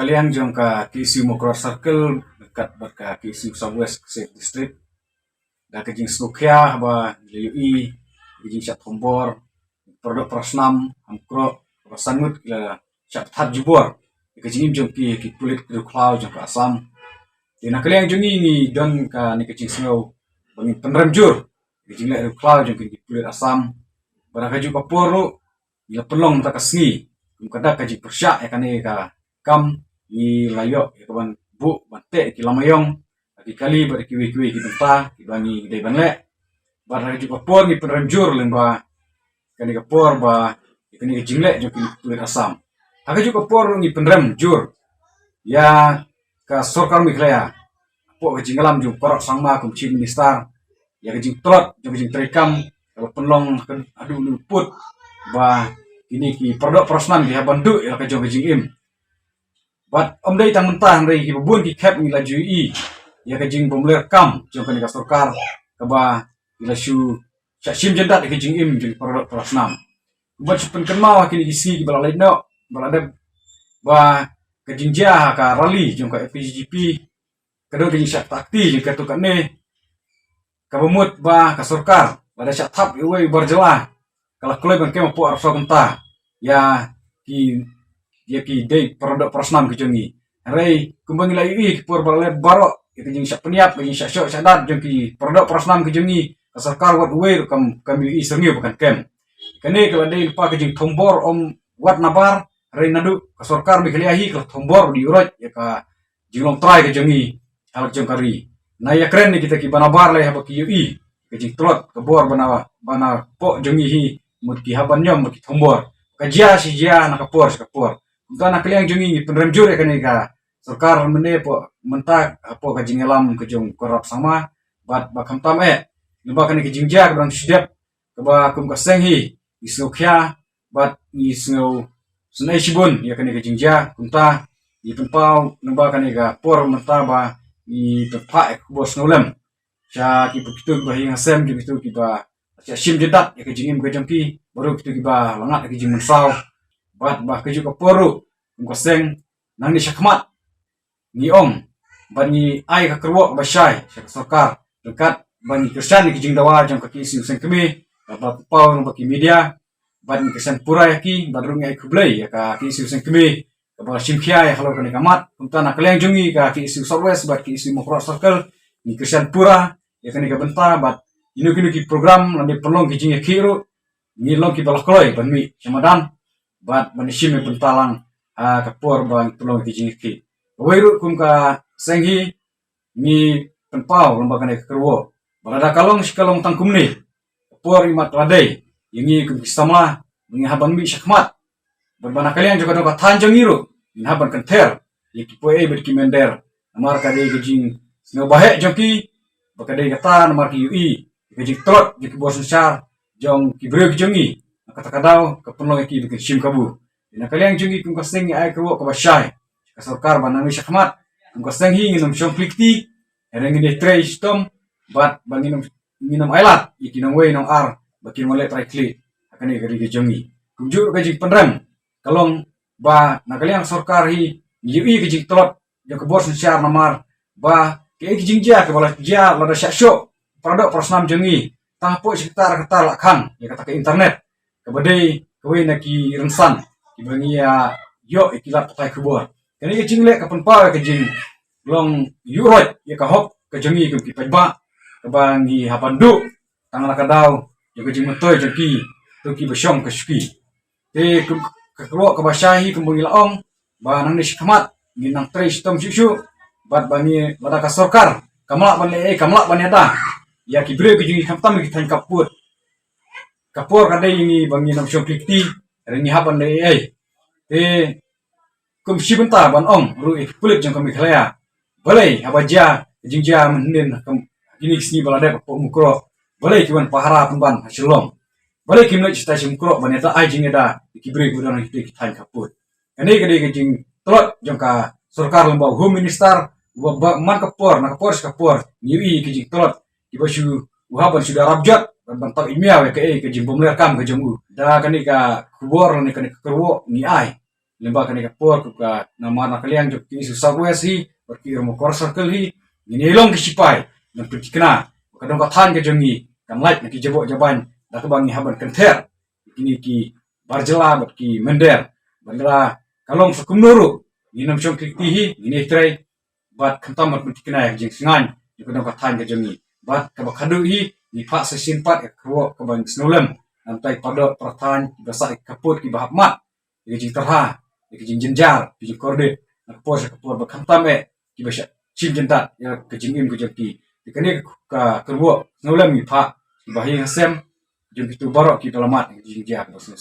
kalian jom ka KSU Mokro Circle dekat berka KSU Southwest Safe District. Da kejing Slukya ba UI kejing Syat Tombor produk Prasnam Amkro Rasangut ila Syat Hat Jubor. Kejing jom ki kulit ke Klau jom ka Asam. Dina kalian jom ni don ka ni kejing Snow bangin penremjur. Kejing le Klau jom ki kulit Asam. Barang kaju kaporo ila pelong ta kasngi. Kada kejing persyak ya kane ka kam ni layok ya kawan bu bante ki lamayong di kali ber kiwi-kiwi ki benta ki bani de banle bar ju kapor ni penremjur lemba kani kapor ba kani jingle jo ki kulit Asam aga ju kapor ni penremjur ya ka sorkar miklaya po ka jinglam ju korok sangma kum chief minister ya ka jing trot jo jing trekam kalau penlong adu luput ba ini ki produk Prasnam di habandu ya ka jo jing im bat om dai tang mentah dai ki bubun ki cap ni la jui ya ka jing bomler kam jong kan ka sorkar ka ba ila shu shim jendat ka jing im jing produk Prasnam bat pen kenmau ki si ki bala laino bala de ba ka jing ja ka rally jong ka FPGP ka do jing syak takti jing ka tu kan ne ka bumut ba ka sorkar pada syak thap we berjelah kalau klub kan kemo po arfa kenta ya ki dei produk Prasnam ki jongi rei kumbang la ui por bale baro itu jing syak peniap jing syak syok syadat jong ki produk Prasnam ki jongi ka sarkar wat we kam ui serniu bukan kem kene kala dei lupa ki jing Tombor om wat nabar rei nadu ka sarkar mi kaliahi ka Tombor di uroj ya ka jing try ki jongi hal jong kari na ya keren ni kita ki banabar le haba ki ui ki jing trot ka bor bana po jongi hi mut ki haban nyom ki Tombor ka jia si jia na ka por bukan nak kalian jungi penremjur ya kani ka sarkar mene po mentak apa ka jingelam ke jong korap sama bat bakam tam leba kani ke jingja ka sidap ka ba kum ka senghi isokya bat ni snow senai sibun ya kani ke jingja kunta ni penpau leba kani ka por menta ba ni tepa ek bos nolem sya ki begitu ba yang asem gitu ki ba sya sim jedat ya ke jingim ke jongki baru gitu ki ba langat ke jingun sau bat bah keju ka poru ngoseng nang ni syakmat ni om bani ai ka kerwo ba syai syak sarkar dekat bani kersan ki jing dawa jang ka kisi useng kemi ba pau no baki media bani kersan pura yaki badrung ai kublai ya ka kisi useng kemi ba simkhia ya halo kani kamat unta na kaleng jungi ka kisi Southwest bat kisi Mokro Circle ni kersan pura ya kani ka benta bat inu ki program lande pelong ki jing ya kiru ni long ki balakloi banmi samadan bat manishim pentalang kapor bang tulong ki jingki weiru kum ka senghi ni penpau lomba kane kerwo balada kalong sikalong tangkum ni kapor imat ladai yangi kum kistamla ngi haban mi syakmat berbana kalian juga doka tanjang iru in haban kenter yaki poe berki mender amar ka dei jing sno bahe joki bakade kata namar ki ui ki trot ki bos syar jong ki breu ki jongi kata kadau ka penlong ki bikin sim kabu ina kalian jungi kum kaseng ai kerwo ka basyai ka sarkar banang syakmat kum kaseng hi nginum syongklikti ereng ni tray stom bat banginum minum ailat ikinong we nong ar bakin mole try kli akane gari ke jongi kum ju ka jing penrem kalong ba na kalian sarkar hi yui ke jing trot jo ka bos syar namar ba ke jing ja ka bala ja lada syakso produk Prasnam jongi tapo sekitar kata lakhan ya kata ke internet kabadai kawe na ki rensan kibangi ya yo ikilat patai kubur kani ke jingle ka penpa ke jing long yurot ya ka hop ke jongi ke pajba kabangi hapandu tangan kadau ya ke jing metoy jeki to ki besyong ke syuki te ke kro ka basyahi kembungi laong ba nang ni syakmat ginang tre stom syusyu bat bani lada ka sarkar kamla bani ada ya ki bre ke jing kamtam ki tan kaput kapor kadai ini bangi nam syoklikti ringi hapan dai kum sibenta ban om ru kulit jang kami khlaya balai habaja jingja menden kam gini sini balade po mukro balai kiwan pahara pemban hasilom balai kimna cita simkro baneta ai jingeda kibre gudan ki tan kaput kane kade jing trot jang ka sarkar lembau home minister man kapor na kapor niwi ki jing trot ibasyu uhaban sudah rabjat bantak imia we ke jimbom lekam ke jemu da kani ka kubor ni kani kerwo ni ai lemba kani kapor ka nama na kaliang jok ki isu Southwest hi berki irmo core circle hi ngini long ki sipai nan pitikna kadang ka than ke jongi kan light na ki jabo jaban da ka bangi haban kenter kini ki barjela berki mender bandra kalong sakumnuru nginam chong ki hi ngini trai bat khantam mat pitikna jing singan kadang ka than ke jongi bat ka bakadu hi ni pak sesin pat ko ka bang snolem nantai pada perthan basa kaput ki bahap mat ki jing terha ki jing jenjar ki jing korde kapor kapor bakhantam ki basa chin jentat ya ke jing im ke jaki kani ka kerwo snolem mi pak ki bahi hasem jing itu barok ki dalamat ki jing jak basa